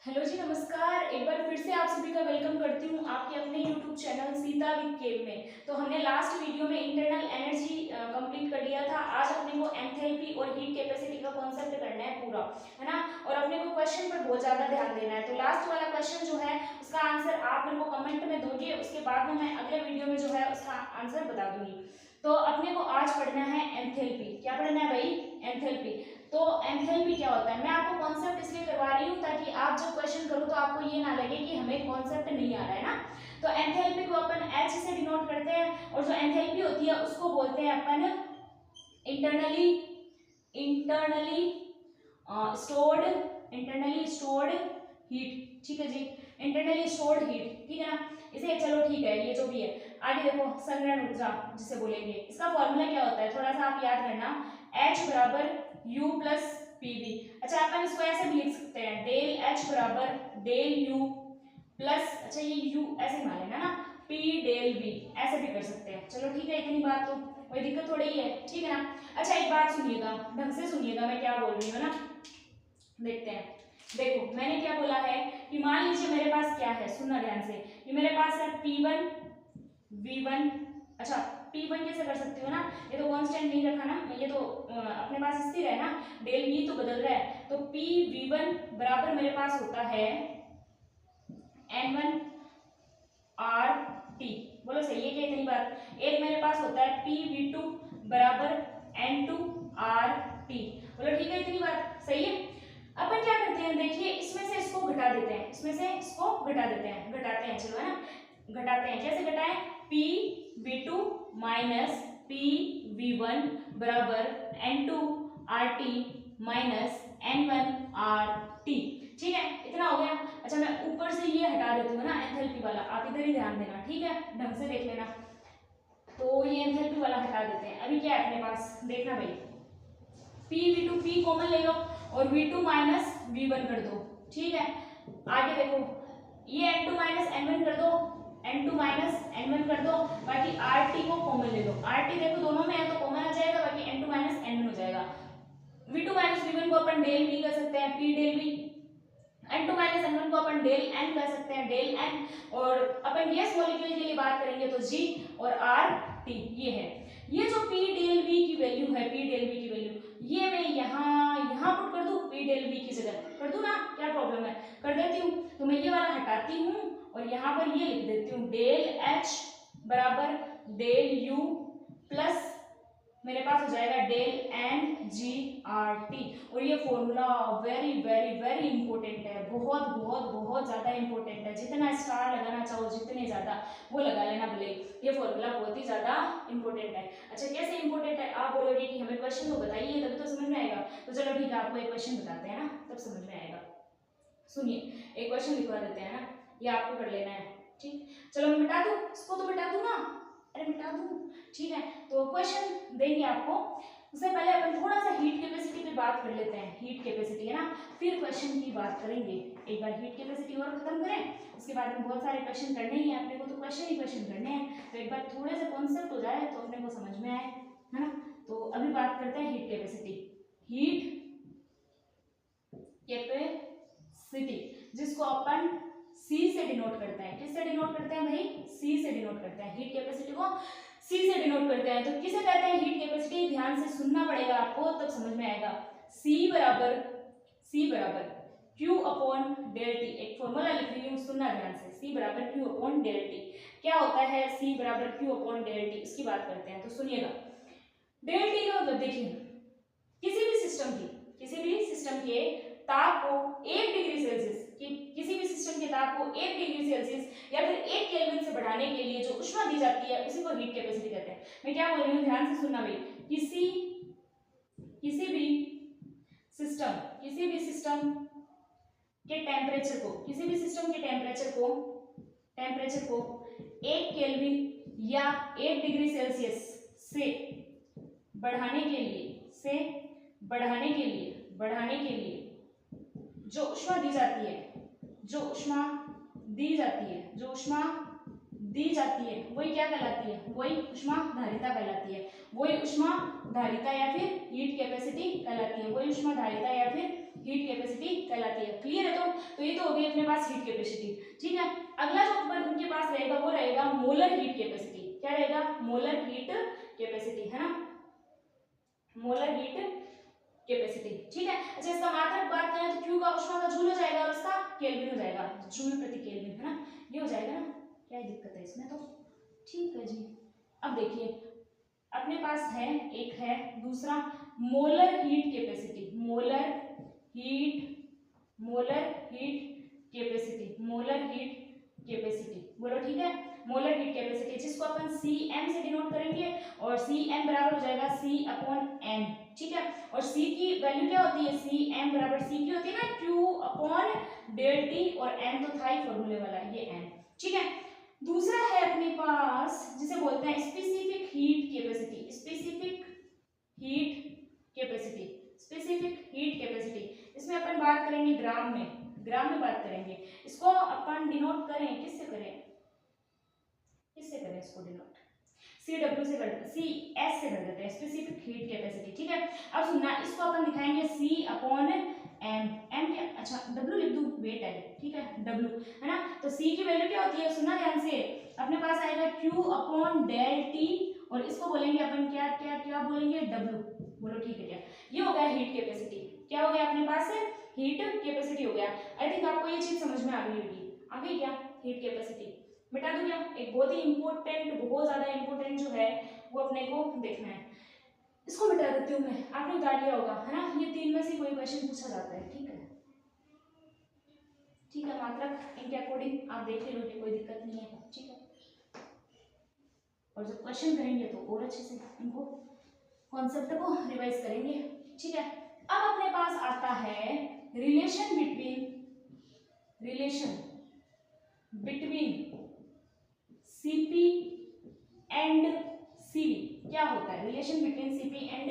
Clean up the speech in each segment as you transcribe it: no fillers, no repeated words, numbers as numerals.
Hello जी, नमस्कार। एक बार फिर से आप सभी का वेलकम करती हूँ आपके अपने यूट्यूब चैनल सीता विद केव में। तो हमने लास्ट वीडियो में इंटरनल एनर्जी कंप्लीट कर लिया था। आज अपने को एंथैल्पी और हीट कैपेसिटी का कॉन्सेप्ट करना है पूरा, है ना। और अपने को क्वेश्चन पर बहुत ज्यादा ध्यान देना है। तो लास्ट वाला क्वेश्चन जो है उसका आंसर आप मेरे को कमेंट में दोगे, उसके बाद में मैं अगले वीडियो में जो है उसका आंसर बता दूंगी। तो अपने को आज पढ़ना है एंथैल्पी। क्या पढ़ना है भाई? एंथैल्पी। तो एंथैल्पी क्या होता है, मैं आपको कॉन्सेप्ट इसलिए करवा रही हूँ ताकि आप जब क्वेश्चन करो तो आपको ये ना लगे कि हमें कॉन्सेप्ट नहीं आ रहा है ना। तो एंथैल्पी को अपन एच से डिनोट करते हैं, और जो एंथैल्पी होती है उसको बोलते हैं अपन internally internally internally stored heat. ठीक है जी, इंटरनली स्टोर्ड हीट, ठीक है ना। इसे चलो ठीक है, ये जो भी है। आगे देखो, संग्रहण ऊर्जा जिसे बोलेंगे, इसका फॉर्मूला क्या होता है थोड़ा सा आप याद करना। H बराबर U प्लस PV। अच्छा, अपन इसको ऐसे भी लिख सकते हैं, डेल H बराबर डेल U प्लस, अच्छा ये U ऐसे मान लेना ना, P डेल V, ऐसे भी कर सकते हैं। चलो ठीक है, इतनी बात तो कोई दिक्कत थोड़ी ही है, ठीक है ना। अच्छा एक बात सुनिएगा, ढंग से सुनिएगा मैं क्या बोल रही हूँ ना। देखते हैं, देखो मैंने क्या बोला है कि मान लीजिए मेरे पास क्या है, सुनना ध्यान से। कि मेरे पास है P1 V1। अच्छा, P1 कैसे कर सकती हो ना, ये तो कांस्टेंट नहीं रखा ना, ये तो अपने पास स्थिर है ना, डेल V तो बदल रहा है। तो P V1 बराबर मेरे पास होता है N1 R T। बोलो सही है क्या इतनी बात? एक मेरे पास होता है P V2 बराबर N2 R T। बोलो ठीक है इतनी बात? सही है। अपन क्या करते हैं, देखिए इसमें से इसको घटा देते हैं, इसमें से इसको घटा देते हैं, घटाते हैं, चलो है ना। घटाते हैं, कैसे घटाएं? P V2 minus P V1 बराबर N2 RT minus N1 RT। ठीक है, इतना हो गया। अच्छा मैं ऊपर से ये हटा देती हूँ ना एंथैल्पी वाला, आप इधर ही ध्यान देना, ठीक है, ढंग से देख लेना। तो ये एंथैल्पी वाला हटा देते हैं। अभी क्या है अपने पास, देखना भाई, P V2 P कॉमन ले लो और V2 माइनस V1 कर दो, ठीक है। आगे देखो, ये N2 माइनस N1 कर दो, N2 माइनस N1 कर दो, बाकी RT को कॉमन ले लो। RT देखो दोनों में है तो कॉमन आ जाएगा, बाकी N2 माइनस N1 हो जाएगा। V2 माइनस V1 को अपन डेल V कर सकते हैं, P del V। N2 minus N1 को अपन डेल N कर सकते हैं, डेल N। और अपन गैस मॉलिक्यूल के लिए बात करेंगे तो G और RT ये है। ये जो P डेल V की वैल्यू है, P डेल V की वैल्यू, ये मैं यहाँ पुट कर दूं, P डेल V की जगह कर दूं ना, क्या प्रॉब्लम है? कर देती हूँ। तो मैं ये वाला हटाती हूँ और यहाँ पर ये लिख देती हूँ, डेल H बराबर डेल U प्लस मेरे पास हो जाएगा del N G R T. और ये formula very very very important है, बहुत बहुत बहुत ज्यादा इंपॉर्टेंट है। जितना स्टार लगाना चाहो जितने ज्यादा वो लगा लेना भले, ये फॉर्मूला बहुत ही ज्यादा इंपॉर्टेंट है। अच्छा कैसे इंपॉर्टेंट है आप बोलोगे कि हमें क्वेश्चन तो बताइए तभी तो समझ में आएगा। तो चलो ठीक है, आपको एक क्वेश्चन बताते हैं ना, तब समझ में आएगा। सुनिए, एक क्वेश्चन लिखवा देते हैं ना, ये आपको कर लेना है, ठीक। चलो मैं मिटा दूं इसको, तो मिटा दूं ना, अरे मिटा दूं, ठीक है। तो क्वेश्चन देंगे आपको, उससे पहले अपन थोड़ा सा हीट कैपेसिटी पे बात कर लेते हैं। हीट कैपेसिटी है ना, फिर क्वेश्चन की बात करेंगे। एक बार हीट कैपेसिटी और खत्म करें, उसके बाद में बहुत सारे क्वेश्चन करने ही हैं अपने को, तो क्वेश्चन ही क्वेश्चन करने हैं। तो एक बार थोड़े से कॉन्सेप्ट हो जाए तो अपने को समझ में आए, है ना। तो अभी बात करते हैं हीट कैपेसिटी। हीट कैपेसिटी जिसको अपन C से डिनोट करते हैं, किससे डिनोट करते हैं भाई? C से डिनोट करते हैं। हीट कैपेसिटी को C से डिनोट करते हैं। तो किसे कहते हैं हीट कैपेसिटी? ध्यान से सुनना पड़ेगा आपको, तब समझ में आएगा। C बराबर Q अपॉन डेल टी। एक फॉर्मूला लिख रही हूँ, सुनना ध्यान से। C बराबर Q अपॉन डेल टी। क्या होता है C बराबर Q अपॉन डेल टी, इसकी बात करते हैं। तो सुनिएगा, डेल टी का मतलब देखिए, किसी भी सिस्टम के ताप को 1 डिग्री सेल्सियस, किसी भी सिस्टम के ताप को 1 डिग्री सेल्सियस या फिर 1 केल्विन से बढ़ाने के लिए जो ऊष्मा दी जाती है उसी को हीट कैपेसिटी कहते हैं। मैं क्या बोल रही हूँ, ध्यान से सुनना भाई। किसी भी सिस्टम के टेम्परेचर को, टेम्परेचर को 1 केल्विन या 1 डिग्री सेल्सियस से बढ़ाने के लिए जो ऊष्मा दी जाती है, दी जाती है वही क्या कहलाती है, वही ऊष्माधारिता कहलाती है, वही ऊष्माधारिता या फिर हीट कैपेसिटी कहलाती है, वही ऊष्माधारिता या फिर हीट कैपेसिटी कहलाती है। क्लियर है? तो ये तो हो गई अपने पास हीट कैपेसिटी। ठीक है, अगला जो अपन उनके पास रहेगा वो रहेगा मोलर हीट कैपेसिटी। क्या रहेगा? मोलर हीट कैपेसिटी, है ना, मोलर हीट कैपेसिटी। ठीक है, अच्छा इसका मात्रक बात करें तो क्यू का ऊष्मा का जूल हो जाएगा और इसका केल्विन हो जाएगा, जूल प्रति केल्विन, है ना, ये हो जाएगा ना, क्या दिक्कत है इसमें? तो ठीक है जी। अब देखिए अपने पास है, एक है दूसरा molar heat capacity, molar heat capacity, molar heat capacity, बोलो ठीक है, मोलर हीट कैपेसिटी जिसको अपन cm से डिनोट करेंगे और cm बराबर हो जाएगा c अपॉन n। ठीक है, और c की वैल्यू क्या होती है, cm बराबर c की होती है ना q अपॉन डेल t, और n तो था ही फॉर्मूले वाला, ये n। ठीक है, दूसरा है अपने पास जिसे बोलते हैं specific heat capacity, specific heat capacity, specific heat capacity. इसमें अपन बात करेंगे ग्राम में, ग्राम में बात करेंगे। इसको अपन डिनोट करें, किससे करें, किससे करें इसको डिनोट, CW से कर, CS से कर देते हैं, स्पेसिफिक हीट कैपेसिटी। ठीक है, अब सुनना, इसको अपन दिखाएंगे C अपॉन M, M क्या, अच्छा W लिख दूं, वेट है, ठीक है, W, है ना, तो C की वैल्यू क्या होती है, सुनना ध्यान से, अपने पास आएगा Q अपॉन डेल T, और इसको बोलेंगे अपन क्या क्या क्या बोलेंगे, W, बोलो ठीक है क्या, ये हो गया हीट कैपेसिटी। क्या हो गया अपने पास है, हीट कैपेसिटी हो गया। आई थिंक आपको ये चीज समझ में आ गई होगी, आ गई क्या, हीट कैपेसिटी। मिटा दूं क्या, एक बहुत ही इंपॉर्टेंट, बहुत ज्यादा इंपॉर्टेंट जो है वो अपने को देखना है, इसको मिटा देती हूँ मैं, आपने उतार लिया होगा, है ना, ये तीन में से कोई क्वेश्चन पूछा जाता है। ठीक है, ठीक है, मात्रक इनके अकॉर्डिंग आप देख लो, कोई दिक्कत नहीं है। ठीक है, और जब क्वेश्चन करेंगे तो और अच्छे से इनको कॉन्सेप्ट को रिवाइज करेंगे। ठीक है, अब अपने पास आता है relation between Cp and Cv। क्या होता है relation between Cp and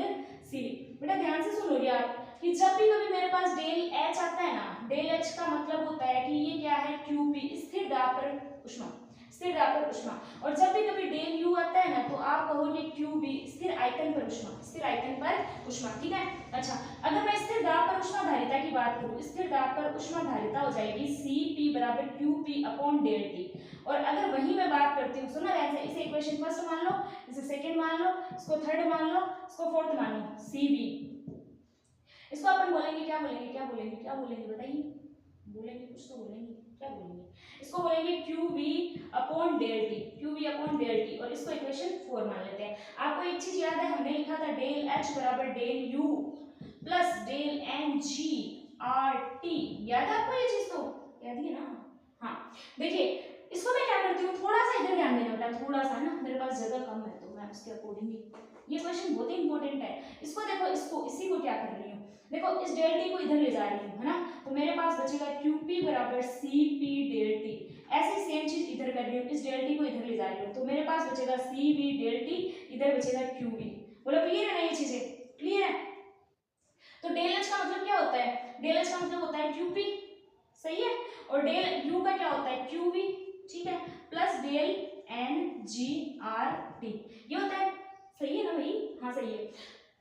Cv? बेटा ध्यान से सुनोगे आप कि जब भी कभी मेरे पास डेल H आता है ना, डेल H का मतलब होता है कि ये क्या है, Qp, स्थिर दाब पर ऊष्मा, स्थिर दाब पर ऊष्मा। और जब भी कभी डेल U आता है ना तो आप कहोगे Qv, स्थिर आयतन पर ऊष्मा, स्थिर आयतन पर ऊष्मा। ठीक है, अच्छा अगर मैं स्थिर दाब पर ऊष्मा धारिता की बात करूं, स्थिर दाब पर ऊष्मा धारिता हो जाएगी Cp बराबर Qp अपॉन डेल T। और अगर वही मैं बात करती हूँ, सुना ध्यान से, इसे इक्वेशन फर्स्ट मान लो, इसे सेकंड मान लो, इसको थर्ड मान लो, इसको फोर्थ मान लो, Cv, इसको अपन बोलेंगे क्या बोलेंगे, क्या बोलेंगे, क्या बोलेंगे बताइए, बोलेंगे कुछ तो बोलेंगे, क्या बोलेंगे, इसको बोलेंगे Qv upon del T, Qv upon del T, और इसको इक्वेशन 4 मान लेते हैं। आपको एक चीज याद है, हमने लिखा था डेल H बराबर del U plus del Ng RT, याद है आपको ये चीज? तो याद ही है ना। हाँ देखिए, इसको मैं क्या करती हूँ, थोड़ा सा इधर ध्यान देना बेटा, थोड़ा सा ना, मेरे पास जगह कम है तो मैं उसके अकॉर्डिंगली, ये क्वेश्चन बहुत ही इंपॉर्टेंट है। इसको देखो, इसको इसी को क्या कर रही हूँ, देखो इस डेल टी को इधर ले जा रही हूँ, है ना, तो मेरे पास बचेगा Qp बराबर Cp डेल टी। ऐसे सेम चीज इधर कर रही हूँ, इस डेल टी को इधर ले जा रही हूँ, तो मेरे पास बचेगा Cv डेल टी, इधर बचेगा Qv। बोलो क्लियर है ना ये चीजें, क्लियर है? तो डेल एच का मतलब क्या होता है, डेल एच का मतलब होता है Qp, सही है, और डेल यू का क्या होता है, Qv, ठीक है, प्लस डेल Ng/Rt, ये होता है, सही है ना भाई? हाँ सही है।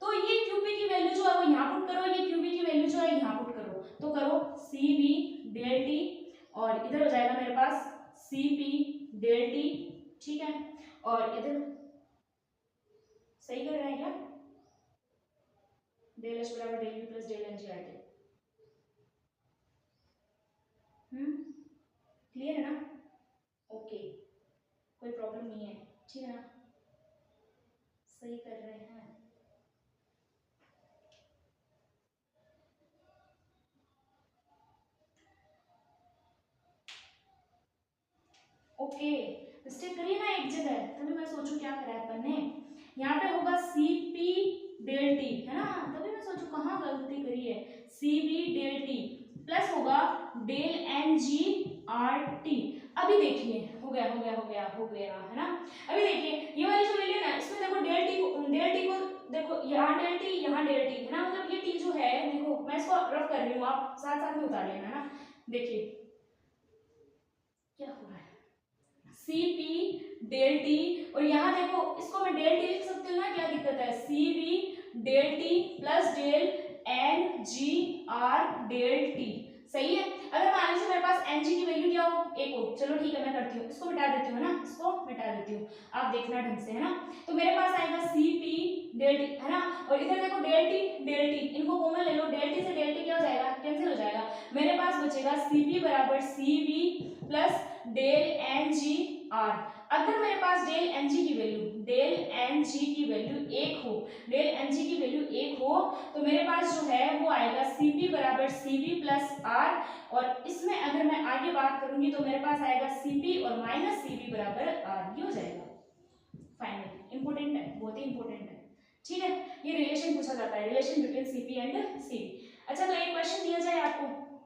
तो ये Qp की वैल्यू जो है वो यहाँ पुट करो, ये Qv की वैल्यू जो है यहाँ पुट करो, तो करो Cv डेल T, और इधर हो जाएगा मेरे पास Cp डेल T, ठीक है, और इधर सही कर रहे हैं क्या, डेल H बराबर del U plus del Ng/Rt, clear है ना? ओके, कोई प्रॉब्लम नहीं है, ठीक है ना, सही कर रहे हैं। ओके, मिस्टेक करिए ना एक जगह, तभी मैं सोचूं क्या करा है अपन ने, यहाँ पे होगा Cp डेल T, है ना, तभी मैं सोचूं कहाँ गलती करी है, Cv डेल T प्लस होगा डेल Ng/Rt। अभी देखिए, हो गया हो गया हो गया हो गया, है ना। अभी देखिए ये वाली जो वैल्यू है ना, इसमें देखो डेल टी को देखो, यहाँ डेल टी, यहाँ डेल टी, है ना, मतलब ये टी जो है, देखो मैं इसको रफ कर रही हूँ, आप साथ साथ में उतार लेना, है ना। देखिए क्या हो रहा है, Cp डेल टी, और यहाँ देखो इसको मैं डेल टी लिख सकती हूँ ना, क्या दिक्कत है, C V del T plus del N G R del T, सही है। अगर मान लीजिए मेरे पास एन जी की वैल्यू क्या हो, एक हो, चलो ठीक है मैं करती हूँ, इसको मिटा देती हूँ ना, इसको मिटा देती हूँ, आप देखना ढंग से, है ना। तो मेरे पास आएगा सी पी डेल टी, है ना, और इधर देखो डेल टी, इनको कॉमन ले लो, डेल टी से डेल टी क्या हो जाएगा, कैंसिल हो जाएगा, मेरे पास बचेगा सी पी बराबर C V plus del N G R. अगर मेरे पास डेल एन जी की वैल्यू एक हो, डेल एन जी की वैल्यू एक हो, तो मेरे पास जो है वो आएगा सी पी बराबर सी वी प्लस आर, और इसमें अगर मैं आगे बात करूंगी तो मेरे पास आएगा सी पी और माइनस सी वी बराबर आर, ये हो जाएगा फाइनल। इंपॉर्टेंट है, बहुत ही इंपॉर्टेंट है, ठीक है। ये रिलेशन पूछा जाता है, रिलेशन बिटवीन सीपी एंड सी। अच्छा, तो एक क्वेश्चन दिया जाए आपको,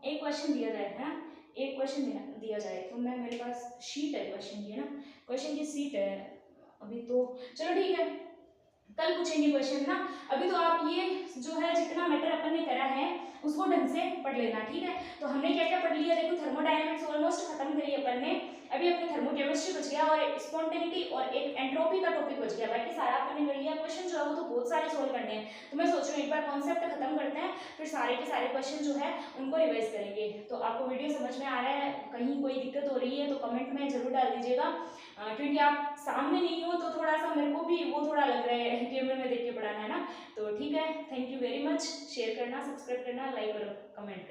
एक क्वेश्चन दिया जाए, है ना, एक क्वेश्चन दिया जाए, तो मैं, मेरे पास शीट है क्वेश्चन की, है ना, क्वेश्चन की शीट है अभी, तो चलो ठीक है, कल पूछेंगे क्वेश्चन ना। अभी तो आप ये जो है जितना मैटर अपन ने करा है उसको ढंग से पढ़ लेना, ठीक है। तो हमने क्या क्या पढ़ लिया, देखो थर्मोडायनेमिक्स ऑलमोस्ट खत्म करी अपन ने, अभी अपने थर्मोकेमिस्ट्री बच गया और एक स्पॉन्टेनिटी और एक एंट्रोपी का टॉपिक बच गया, बाकी सारा अपन ने कर लिया। क्वेश्चन जो है वो तो बहुत सारे सोल्व करने हैं, तो मैं सोच रही हूँ एक बार कॉन्सेप्ट खत्म करते हैं, फिर सारे के सारे क्वेश्चन जो है उनको रिवाइज करेंगे। तो आपको वीडियो समझ में आ रहा है, कहीं कोई दिक्कत हो रही है तो कमेंट में जरूर डाल दीजिएगा, क्योंकि आप सामने नहीं हो तो थोड़ा सा मेरे को भी वो थोड़ा लग रहा है कैमरे में देख के पढ़ाना, है ना। तो ठीक है, thank you very much, share करना, सब्सक्राइब करना, लाइक और कमेंट करना।